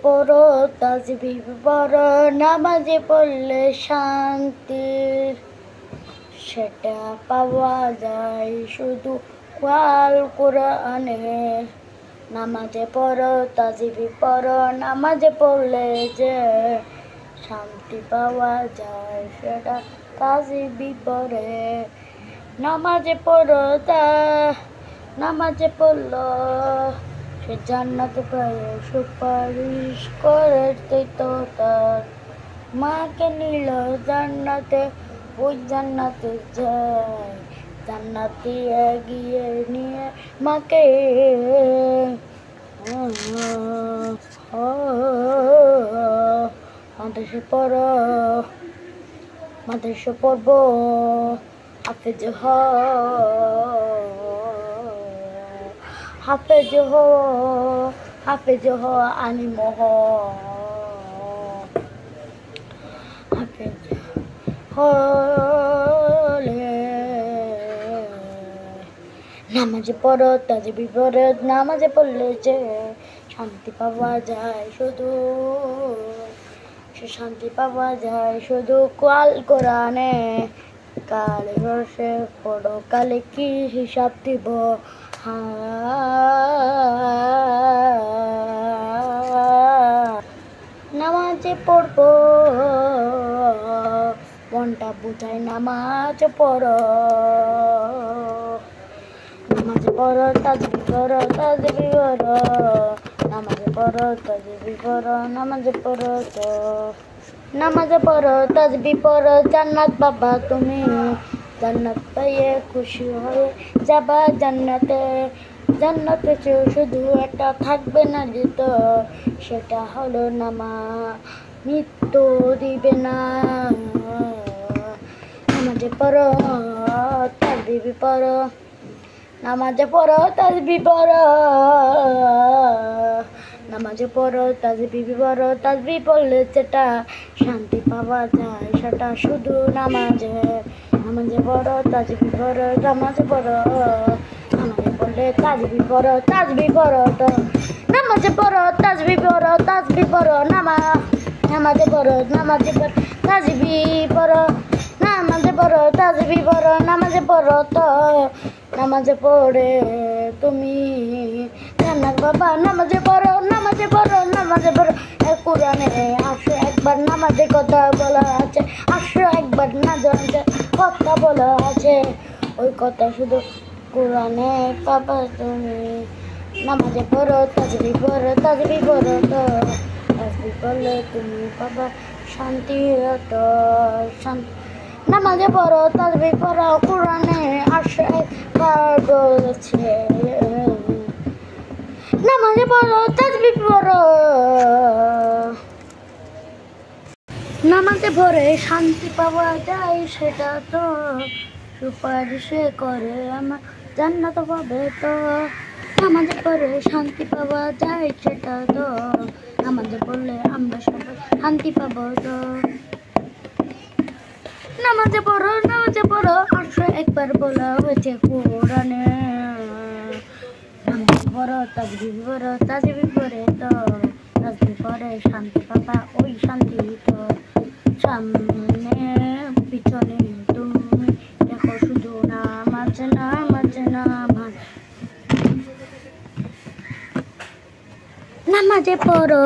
পড়ো তাসবিহ পড়ো, নামাজে পড়লে শান্তির সেটা পাওয়া যায় শুধু আল কোরআনে। নামাজে পড়ো তাসবিহ পড়ো, নামাজে পড়লে যে শান্তি পাওয়া যায় সেটা তাসবিহ পড়ে। নামাজে পড়ো নামাজে পড়লো সে জান্নাতে পায় সুপারিশ করে তো তার মাকে নিল জান্নাতে, ওই জান্নাতে যায় জান্নাতে এগিয়ে নিয়ে মাকে। মাদ্রাসা পড়ো মাদ্রাসা পড়বো হাফেজ হাফেজ আলিম হাফেজ হলে। নামাজে পড়ো তাসবিহ পড়ো, নামাজে পড়লে যে শান্তি পাওয়া যায় শুধু শান্তি পাওয়া যায় শুধু আল কোরআনে। কালে বসে পড়ো কালে কি হিসাব দিব, নামাজে পড়বো মনটা বুঝায় নামাজ পড়ো। নামাজে পড়ো তাসবিহ পড়ো তাসবিহ পড়ো, নামাজে পড়ো তাসবিহ পড়ো নামাজে পড়ো তো। নামাজে পড়ো তাসবিহ পড়ো জান্নাত পাবা তুমি, জান্নাত পেয়ে খুশি হয়ে যাবা জান্নাতে। জান্নাতে শুধু একটা থাকবে না যেত, সেটা হলো নামাজ, মৃত্যু দিবে না। নামাজে পড়ো তাসবিহ পড়ো, নামাজে পড়ো তাসবিহ পড়ো, নামাজে পড়ো তাসবিহ পড়ো। তাসবিহ পড়লে যেটা শান্তি পাওয়া যায় সেটা শুধু নামাজে। নামাজে পড়ো তাসবিহ পড়ো, নামাজে পড়ো নামাজে পড়লে তাসবিহ পড়ো তাসবিহ পড়ো তো। নামাজে পড়ো তাসবিহ পড়ো তাসবিহ পড়ো, নামাজে পড়ো নামাজে পড়ো তাসবিহ পড়ো, নামাজে পড়ো তাসবিহ পড়ো নামাজে পড়ো তো। নামাজে পড়ে তুমি জান্নাত বাবা। নামাজে পড়ো নামাজে পড়ো নামাজে পড়ো, কোরআনে 101বার নামাজের কথা বলা আছে, 101বার নামাজের কথা বলা আছে, ওই কথা শুধু কোরআনে পাবা তুমি। নামাজে পড়ো তাসবিহ পড়ো তাসবিহ পড়ো তো, তাসবিহ পড়লে তুমি পাবা শান্তি তো শান্তি। নামাজে পড়ো তাসবিহ পড়ো, কোরআনে 101বার বলেছে। নামাজে পড়ো তাসবিহ পড়ো, নামাজে পড়ে শান্তি পাওয়া যায় সেটা তো সুপারিশ করে আমার জান্নাত পাবে তো। নামাজে পড়ে শান্তি পাওয়া যায় সেটা তো, নামাজে পড়লে আমরা সবাই শান্তি পাবো তো। নামাজে পড়ো 101বার বলা হয়েছে কোরআনে। নামাজে পড়ো তাসবিহ পড়ো তাসবিহ পড়ে তো, তাসবিহ পড়ে শান্তি পাবা ওই শান্তি তো। সামনে পিছনে তুমি দেখো শুধু নামাজ নামাজ নামাজ। নামাজে পড়ো।